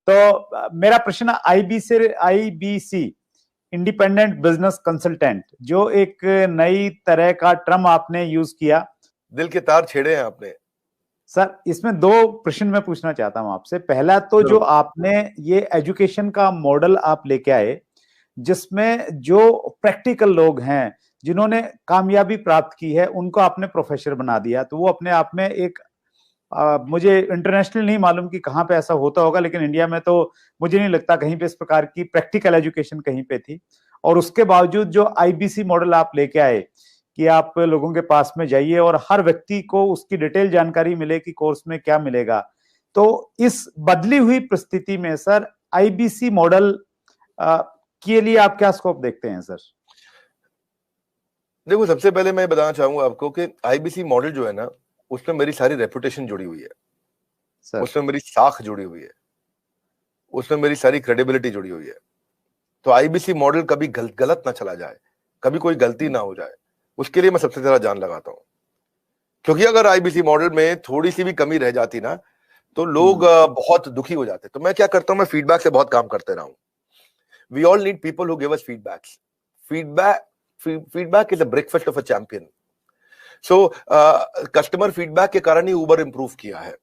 तो मेरा प्रश्न आईबीसी इंडिपेंडेंट बिजनेस कंसल्टेंट, जो एक नई तरह का टर्म आपने यूज किया, दिल के तार छेड़े हैं आपने सर। इसमें दो प्रश्न मैं पूछना चाहता हूं आपसे। पहला तो जो आपने ये एजुकेशन का मॉडल आप लेके आए, जिसमें जो प्रैक्टिकल लोग हैं जिन्होंने कामयाबी प्राप्त की है उनको आपने प्रोफेसर बना दिया, तो वो अपने आप में एक मुझे इंटरनेशनल नहीं मालूम कि कहाँ पे ऐसा होता होगा, लेकिन इंडिया में तो मुझे नहीं लगता कहीं पे इस प्रकार की प्रैक्टिकल एजुकेशन कहीं पे थी। और उसके बावजूद जो आईबीसी मॉडल आप लेके आए कि आप लोगों के पास में जाइए और हर व्यक्ति को उसकी डिटेल जानकारी मिले कि कोर्स में क्या मिलेगा, तो इस बदली हुई परिस्थिति में सर आईबीसी मॉडल के लिए आप क्या स्कोप देखते हैं सर? देखो, सबसे पहले मैं बताना चाहूंगा आपको कि आईबीसी मॉडल जो है ना, उसमें मेरी सारी रेपुटेशन जुड़ी हुई है सर। उसमें मेरी साख जुड़ी हुई है, उसमें मेरी सारी क्रेडिबिलिटी जुड़ी हुई है। तो आईबीसी मॉडल कभी गलत ना चला जाए, कभी कोई गलती ना हो जाए, उसके लिए मैं सबसे ज्यादा जान लगाता हूं। क्योंकि अगर आईबीसी मॉडल में थोड़ी सी भी कमी रह जाती ना, तो लोग बहुत दुखी हो जाते। तो मैं क्या करता हूं, मैं फीडबैक से बहुत काम करते रहा हूं। We all need people who give us feedbacks. Feedback is a breakfast of a champion. So customer feedback के कारण ही उबर इंप्रूव किया है।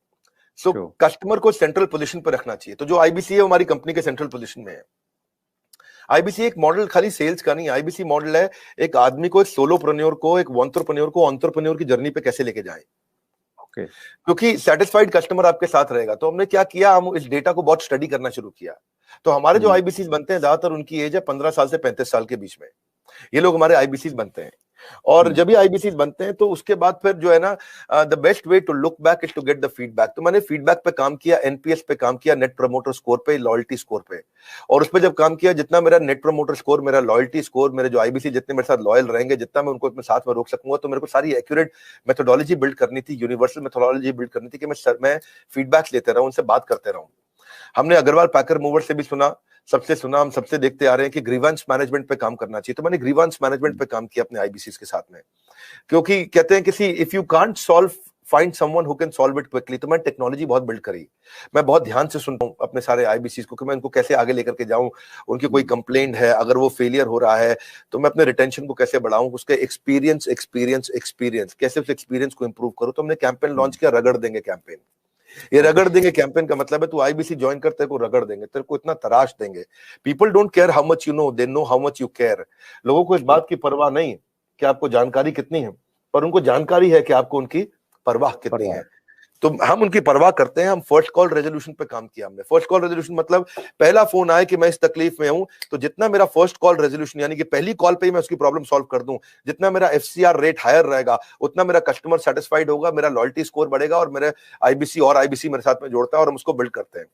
सो कस्टमर को सेंट्रल पोजीशन पर रखना चाहिए। तो जो आईबीसी है हमारी कंपनी के सेंट्रल पोजीशन में है। आईबीसी एक मॉडल खाली सेल्स का नहीं, आईबीसी मॉडल है एक आदमी को, एक सोलोप्रेन्योर को, एक एंटरप्रेन्योर को एंटरप्रेन्योर की जर्नी पे कैसे लेके जाएं। क्योंकि सेटिस्फाइड कस्टमर आपके साथ रहेगा। तो हमने क्या किया, हम इस डेटा को बहुत स्टडी करना शुरू किया। तो हमारे जो आईबीसी बनते हैं, ज्यादातर उनकी एज है 15 साल से 35 साल के बीच में, ये लोग हमारे आईबीसी बनते हैं। और जब भी आईबीसी बनते हैं तो उसके बाद फिर जो है ना, the best way to look back is to get the feedback. तो मैंने फीडबैक पे काम किया, एनपीएस पे काम किया, नेट प्रमोटर स्कोर पे, लॉयल्टी स्कोर पे। और उस पर जब काम किया, जितना मेरा नेट प्रमोटर स्कोर, मेरा लॉयल्टी स्कोर, मेरे जो आईबीसी जितने मेरे साथ लॉयल रहेंगे, जितना मैं उनको अपने साथ में रोक सकूंगा, तो मेरे को सारी एक्यूरेट मेथोडोलॉजी बिल्ड करनी थी, यूनिवर्सल मेथोडोलॉजी बिल्ड करनी थी कि मैं फीडबैक लेते रहूं, उनसे बात करते रहूं। हमने अग्रवाल पैकर मूवर से भी सुना, सबसे सुना, हम सबसे देखते आ रहे हैं कि ग्रीवेंस मैनेजमेंट पे काम करना चाहिए। तो मैंने ग्रीवेंस मैनेजमेंट पे काम किया अपने आईबीसी के साथ में। क्योंकि कहते हैं किसी if you can't solve, find someone who can solve it quickly. तो मैं टेक्नोलॉजी बहुत बिल्ड करी। मैं बहुत ध्यान से सुनता हूं अपने सारे आईबीसी को कि मैं उनको कैसे आगे लेकर के जाऊं। उनकी कोई कंप्लेंट है, अगर वो फेलियर हो रहा है, तो मैं अपने रिटेंशन को कैसे बढ़ाऊं, उसके एक्सपीरियंस कैसे उस एक्सपीरियंस को इंप्रूव करूं। तो हमने कैंपेन लॉन्च किया, रगड़ देंगे कैंपेन। ये रगड़ देंगे कैंपेन का मतलब है तू आईबीसी ज्वाइन कर, तेरे को रगड़ देंगे, तेरे को इतना तराश देंगे। People don't care how much you know, they know how much you care. लोगों को इस बात की परवाह नहीं कि आपको जानकारी कितनी है, पर उनको जानकारी है कि आपको उनकी परवाह कितनी है। तो हम उनकी परवाह करते हैं। हम फर्स्ट कॉल रेजोल्यूशन पे काम किया हमने। फर्स्ट कॉल रेजोल्यूशन मतलब पहला फोन आए कि मैं इस तकलीफ में हूं, तो जितना मेरा फर्स्ट कॉल रेजोल्यूशन यानी कि पहली कॉल पे ही मैं उसकी प्रॉब्लम सॉल्व कर दूं, जितना मेरा एफसीआर रेट हायर रहेगा, उतना मेरा कस्टमर सेटिस्फाइड होगा, मेरा लॉयल्टी स्कोर बढ़ेगा और मेरे आईबीसी मेरे साथ में जोड़ता है और हम उसको बिल्ड करते हैं।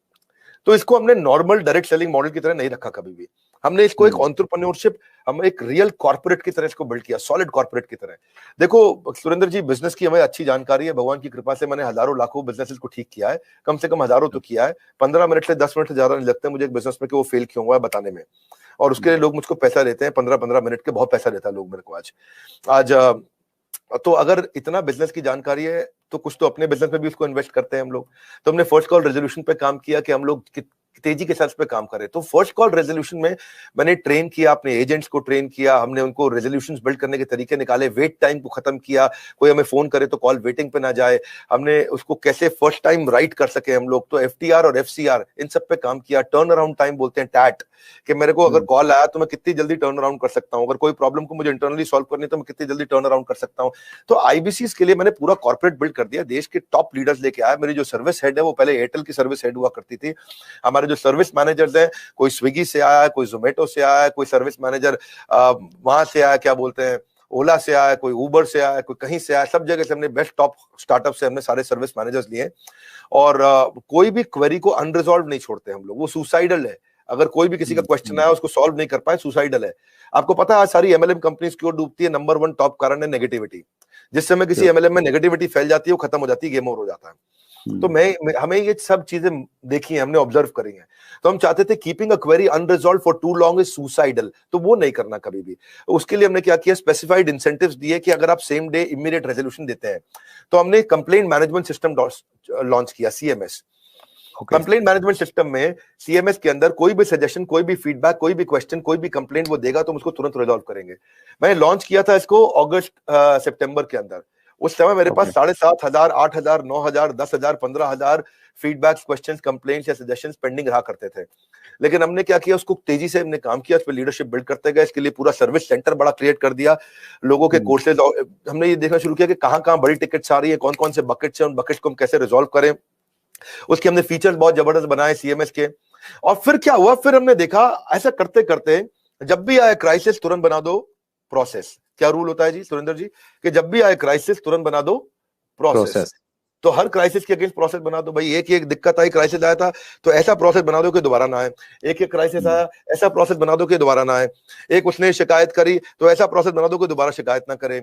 तो इसको हमने नॉर्मल डायरेक्ट सेलिंग मॉडल की तरह नहीं रखा कभी भी। हमने इसको एक एंटरप्रेन्योरशिप, हम एक रियल कॉर्पोरेट की तरह इसको बिल्ड किया, सॉलिड कॉर्पोरेट की तरह। देखो सुरेंद्र जी, बिजनेस की हमें अच्छी जानकारी है, भगवान की कृपा से मैंने हजारों लाखों बिजनेसेस को ठीक किया है, कम से कम हजारों तो किया है। 15 मिनट से 10 मिनट से ज्यादा नहीं लगते मुझे एक बिजनेस में कि वो फेल क्यों हुआ है बताने में। और उसके लिए लोग मुझको पैसा देते हैं, 15-15 मिनट के बहुत पैसा देता है लोग मेरे को आज। तो अगर इतना बिजनेस की जानकारी है तो कुछ तो अपने बिजनेस में भी उसको इन्वेस्ट करते हैं हम लोग। तो हमने फर्स्ट कॉल रेजोल्यूशन पे काम किया कि हम लोग तेजी के साथ पे काम करें। तो फर्स्ट कॉल रेजोल्यूशन में मैंने ट्रेन किया, अपने एजेंट्स को ट्रेन किया, हमने उनको रेजोल्यूशंस बिल्ड करने के तरीके निकाले, वेट टाइम को खत्म किया, कोई हमें फोन करे तो कॉल वेटिंग पे ना जाए, हमने उसको कैसे फर्स्ट टाइम राइट कर सके हम लोग। तो एफटीआर और एफसीआर इन सब पे काम किया। टर्न अराउंड टाइम बोलते हैं टैट, कि मेरे को अगर कॉल आया तो मैं कितनी जल्दी टर्न अराउंड कर सकता हूं, अगर कोई प्रॉब्लम को मुझे इंटरनली सॉल्व करनी तो मैं कितनी जल्दी टर्न अराउंड कर सकता हूं। तो आईबीसी के लिए मैंने पूरा कॉर्पोरेट बिल्ड कर दिया, देश के टॉप लीडर्स लेके आया। मेरी जो सर्विस हेड है वो पहले एयरटेल की सर्विस हेड हुआ करती थी। हमारे जो सर्विस मैनेजर्स हैं, कोई स्विगी से आया है, कोई जोमेटो से आया है, कोई सर्विस मैनेजर वहां से आया, क्या बोलते हैं, ओला से आया, कोई उबर से आया, कोई कहीं से आया, सब जगह से हमने बेस्ट टॉप स्टार्टअप से हमने सारे सर्विस मैनेजर्स लिए। और कोई भी क्वेरी को अनरिजॉल्व नहीं छोड़ते हम लोग, वो सुसाइडल है। अगर कोई भी किसी का क्वेश्चन आया उसको सॉल्व नहीं कर पाए, सुसाइडल है। आपको पता है आज सारी एमएलएम कंपनीज क्यों डूबती है? नंबर 1 टॉप कारण है नेगेटिविटी। जिस समय किसी एमएलएम में नेगेटिविटी फैल जाती है वो खत्म हो जाती है, गेम ओवर हो जाता है। तो हमें ये सब चीजें देखी है, हमने ऑब्जर्व करी हैं। तो हम चाहते थे keeping a query unresolved for too long is suicidal, तो वो नहीं करना कभी भी। उसके लिए हमने क्या किया, स्पेसिफाइड इंसेंटिव्स दिए कि अगर आप सेम डे इमीडिएट रेजोल्यूशन देते हैं तो हमने कंप्लेंट मैनेजमेंट सिस्टम लॉन्च किया, सीएमएस। कंप्लेंट मैनेजमेंट सिस्टम में सीएमएस के अंदर कोई भी सजेशन, कोई भी फीडबैक, कोई भी क्वेश्चन, कोई भी कंप्लेंट वो देगा तो हम उसको तुरंत रिजॉल्व करेंगे। मैंने लॉन्च किया था इसको अगस्त सितंबर के अंदर। उस समय मेरे पास 7,500, 8,000, 9,000, 10,000, 15,000 फीडबैक्स, क्वेश्चंस, कंप्लेंट्स या सजेशंस पेंडिंग रहा करते थे। लेकिन हमने क्या किया, उसको तेजी से हमने काम किया, उस पर लीडरशिप बिल्ड करते गए। इसके लिए पूरा सर्विस सेंटर बड़ा क्रिएट कर दिया, लोगों के कोर्सेज, हमने ये देखना शुरू किया कि कहां कहां बड़ी टिकट्स आ रही है, कौन कौन से बकेट्स हैं, उन बकेट्स को हम कैसे रिजॉल्व करें। उसके हमने फीचर्स बहुत जबरदस्त बनाए सीएमएस के। और फिर क्या हुआ, फिर हमने देखा ऐसा करते करते जब भी आए क्राइसिस तुरंत बना दो प्रोसेस। क्या रूल होता है जी सुरेंद्र जी, कि जब भी आए क्राइसिस तुरंत बना दो प्रोसेस। तो हर क्राइसिस के अगेंस्ट प्रोसेस बना दो भाई। एक दिक्कत आई, क्राइसिस आया था तो ऐसा प्रोसेस बना दो कि दोबारा ना आए। एक क्राइसिस आया, ऐसा प्रोसेस बना दो कि दोबारा ना आए। एक उसने शिकायत करी तो ऐसा प्रोसेस बना दो कि दोबारा शिकायत ना करे।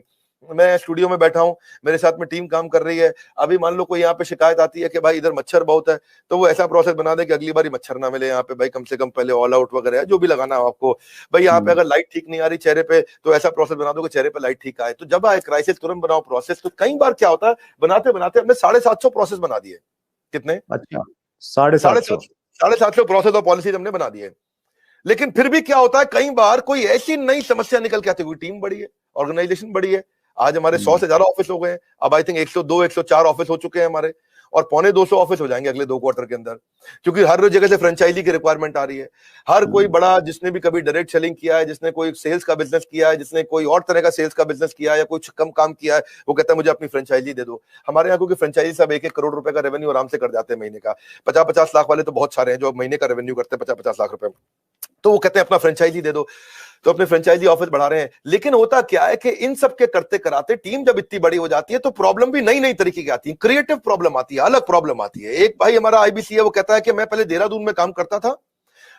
मैं स्टूडियो में बैठा हूं, मेरे साथ में टीम काम कर रही है, अभी मान लो कोई यहाँ पे शिकायत आती है कि भाई इधर मच्छर बहुत है, तो वो ऐसा प्रोसेस बना दे कि अगली बार मच्छर ना मिले यहाँ पे भाई, कम से कम पहले ऑल आउट वगैरह जो भी लगाना है आपको भाई। यहाँ पे अगर लाइट ठीक नहीं आ रही चेहरे पे तो ऐसा प्रोसेस बना दो कि चेहरे पे लाइट ठीक आए। तो जब आए क्राइसिस तुरंत बनाओ प्रोसेस। तो कई बार क्या होता है, बनाते बनाते हमने 750 प्रोसेस बना दिए। कितने? अच्छा, 750 प्रोसेस और पॉलिसीज हमने बना दिए। लेकिन फिर भी क्या होता है, कई बार कोई ऐसी नई समस्या निकल के आती है, टीम बड़ी है, ऑर्गेनाइजेशन बड़ी है। आज हमारे 100 से ज्यादा ऑफिस हो गए हैं, अब आई थिंक 102, 104 ऑफिस हो चुके हैं हमारे, और 250 ऑफिस हो जाएंगे अगले 2 क्वार्टर के अंदर, क्योंकि हर जगह से फ्रेंचाइजी की रिक्वायरमेंट आ रही है। हर कोई बड़ा, जिसने भी कभी डायरेक्ट सेलिंग किया है, जिसने कोई सेल्स का बिजनेस किया है, जिसने कोई और तरह का सेल्स का बिजनेस किया है या कुछ कम काम किया है, वो कहता है मुझे अपनी फ्रेंचाइजी दे दो। हमारे यहाँ क्योंकि फ्रेंचाइजी सब 1-1 करोड़ रुपए का रेवेन्यू आराम से कर जाते हैं महीने का। 50-50 लाख वाले तो बहुत सारे हैं जो महीने का रेवेन्यू करते हैं 50-50 लाख रुपए, तो वो कहते हैं अपना फ्रेंचाइजी दे दो। तो अपने फ्रेंचाइजी ऑफिस बढ़ा रहे हैं। लेकिन होता क्या है कि इन सब के करते कराते टीम जब इतनी बड़ी हो जाती है तो प्रॉब्लम भी नई नई तरीके की आती है, क्रिएटिव प्रॉब्लम आती है, अलग प्रॉब्लम आती है। एक भाई हमारा आईबीसी है, वो कहता है कि मैं पहले देहरादून में काम करता था,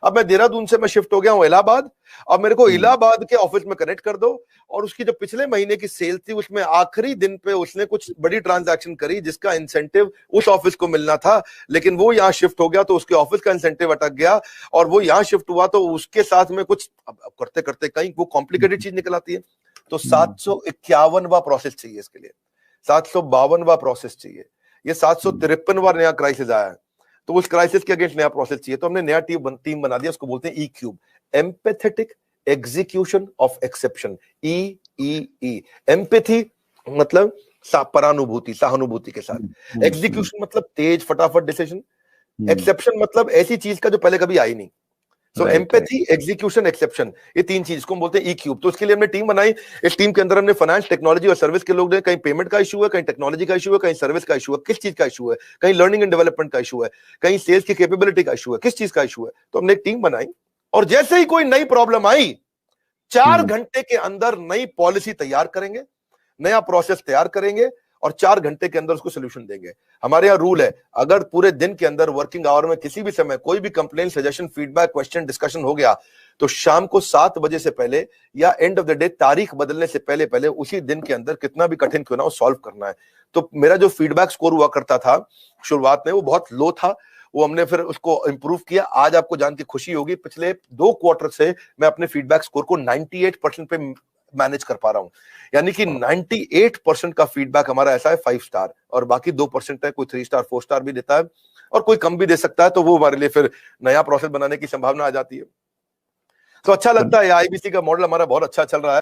अब मैं देहरादून से मैं शिफ्ट हो गया हूं इलाहाबाद, अब मेरे को इलाहाबाद के ऑफिस में कनेक्ट कर दो। और उसकी जो पिछले महीने की सेल थी उसमें आखिरी दिन पे उसने कुछ बड़ी ट्रांजैक्शन करी जिसका इंसेंटिव उस ऑफिस को मिलना था, लेकिन वो यहां शिफ्ट हो गया तो उसके ऑफिस का इंसेंटिव अटक गया, और वो यहां शिफ्ट हुआ तो उसके साथ में कुछ करते करते कहीं वो कॉम्प्लिकेटेड चीज निकल आती है। तो 751वां प्रोसेस चाहिए इसके लिए, 752वां प्रोसेस चाहिए, ये 753वां नया क्राइसिस आया है, तो उस क्राइसिस के अगेंस्ट नया प्रोसेस चाहिए। तो हमने नया टीम बना दिया, उसको बोलते हैं E cube, empathetic execution of exception. E empathy मतलब परानुभूति, सहानुभूति के साथ। एग्जीक्यूशन मतलब तेज फटाफट डिसीजन। एक्सेप्शन मतलब ऐसी चीज का जो पहले कभी आई नहीं। सो एम्पैथी, एग्जीक्यूशन, एक्सेप्शन, ये 3 चीज को हम बोलते हैं ई-क्यूब। तो उसके लिए हमने टीम बनाई। इस टीम के अंदर हमने फाइनेंस, टेक्नोलॉजी और सर्विस के लोग हैं। कहीं पेमेंट का इशू है, कहीं टेक्नोलॉजी का इशू है, कहीं सर्विस का इशू है, किस चीज का इशू है, कहीं लर्निंग एंड डेवलपमेंट का इशू है, कहीं सेल्स की कैपेबिलिटी का इशू है, किस चीज का इशू है। तो हमने एक टीम बनाई, और जैसे ही कोई नई प्रॉब्लम आई 4 घंटे के अंदर नई पॉलिसी तैयार करेंगे, नया प्रोसेस तैयार करेंगे, और 4 घंटे के अंदर उसको सोल्यूशन देंगे। हमारे यहाँ रूल है, अगर पूरे दिन के अंदर वर्किंग आवर में किसी भी समय कोई भी complaint, suggestion, feedback, question, discussion हो गया तो शाम को 7 बजे से पहले या एंड ऑफ द डे, तारीख बदलने से पहले पहले उसी दिन के अंदर कितना भी कठिन क्यों ना हो सॉल्व करना है। तो मेरा जो फीडबैक स्कोर हुआ करता था शुरुआत में वो बहुत लो था, वो हमने फिर उसको इंप्रूव किया। आज आपको जान के खुशी होगी, पिछले 2 क्वार्टर से मैं अपने फीडबैक स्कोर को 98% पे मैनेज कर पा रहा हूं। यानी कि 98% का फीडबैक हमारा ऐसा है 5 स्टार, और बाकी 2% है, कोई 3 स्टार 4 स्टार भी देता है, और कोई कम भी दे सकता है। तो वो हमारे लिए फिर नया प्रोसेस बनाने की संभावना आ जाती है। तो अच्छा लगता है, आईबीसी का मॉडल हमारा बहुत अच्छा चल रहा है।